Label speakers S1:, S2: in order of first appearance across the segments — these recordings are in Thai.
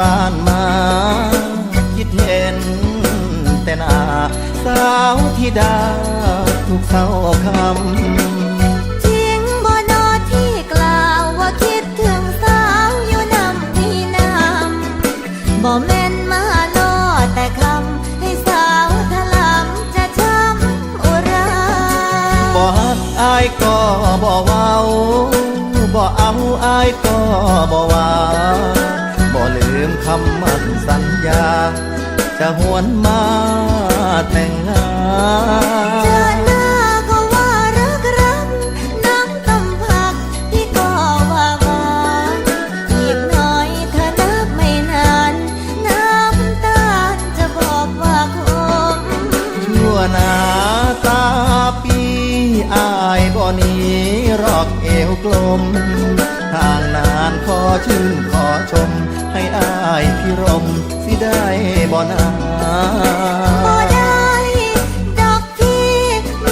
S1: บ้านมาคิดเห็นแต่หน้าสาวธิดาทุกเช้าคำ
S2: จริงบ่นอที่กล่าวว่าคิดถึงสาวอยู่นำพี่นำบ่แม่นมาล่อแต่คำให้สาวถลำจะช้ำอุรา
S1: บ่ฮักอายก็บ่เว้าบ่เอาอายก็บ่ว่าบ่ลืมคำมั่นสัญญาจะหวนมาแต่งงาน
S2: เจอหน้าก็ว่ารักน้ำตำผักพี่ก็ว่าหวานอีกหน่อยเธอนับไม่นานน้ำตาลจะบอกว่าคม
S1: ชั่วหน้าตาปีอายบ่หนีรอกเอวกลมทางนานขอชื่นขอชมให้อายพิรมสิได้บ่นา
S2: บ่ได้ดอกที่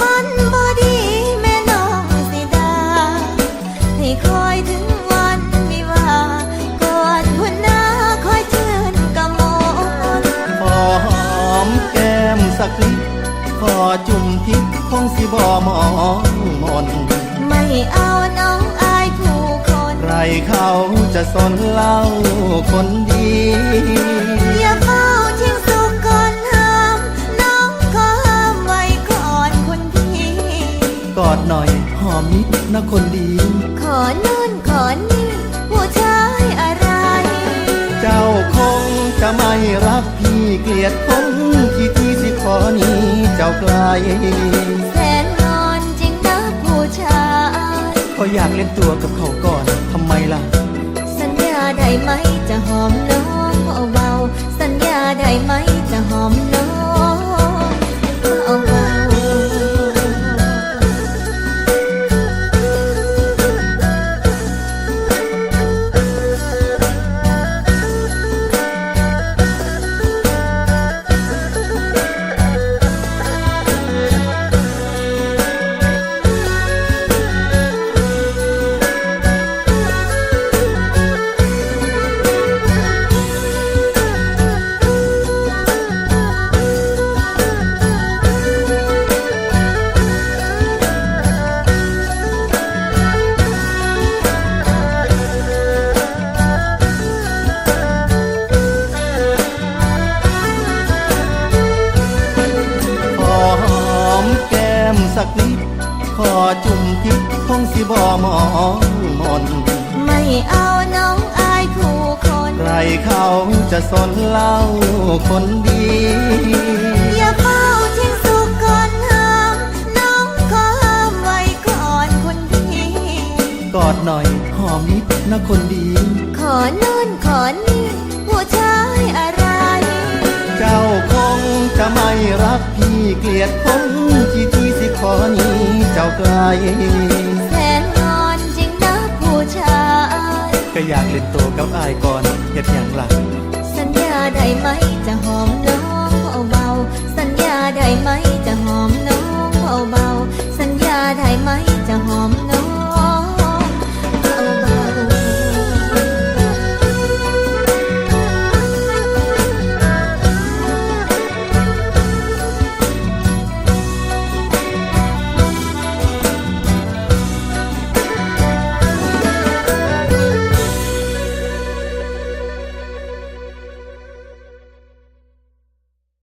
S2: มันบ่ดีแม่น้องสิดาให้คอยถึงวันวิวาก่อนพุ่นหน้าคอยชื่นกะมน
S1: ขอหอมแก้มสักนิดขอจุ่มทิพย์คงสิบ่มองมน
S2: ไม่เอาน้องอายผู้คน
S1: ใครเขาจะสนเล่าคนดี
S2: อย่าเฝ้าทิ้งสุขก่อนห้ามน้องขอห้ามไว้ก่อนคนพี่
S1: กอดหน่อยหอมนิดนะคนดี
S2: ขอนู่นขอนี่ผู้ชายอะไร
S1: เจ้าคงจะไม่รักพี่เกลียดคนที่สิขอนี้เจ้าไกล
S2: แสนงอนจริงนะผู้ชาย
S1: ก็อยากเล่นตัวกับเขาก่อนทำไมล่ะ
S2: สัญญาได้ไหมจะหอมน้องเบาๆสัญญาได้ไหมจะหอมน้องเบา
S1: สักนิดขอจุ่มทิพย์คงสิบ่มองมน
S2: ไม่เอาน้องอายผู้คน
S1: ใครเขาจะสนเล่าคนดี
S2: อย่าเฝ้าทิ้งสุขก่อนห้ามน้องขอห้ามไว้ก่อนคนพี่
S1: กอดหน่อยหอมนิดนะคนดี
S2: ขอนู่นขอนี่ผู้ชายอะไร
S1: เจ้าคงจะไม่รักพี่เกลียดคนที่สิขอนี้เจ้าไกล
S2: แสนงอนจริงนะผู้ชาย
S1: ก็อยากเล่นตัวกับอายก่อนเฮ็ดหยังล่ะ
S2: สัญญาได้ไหมจะหอม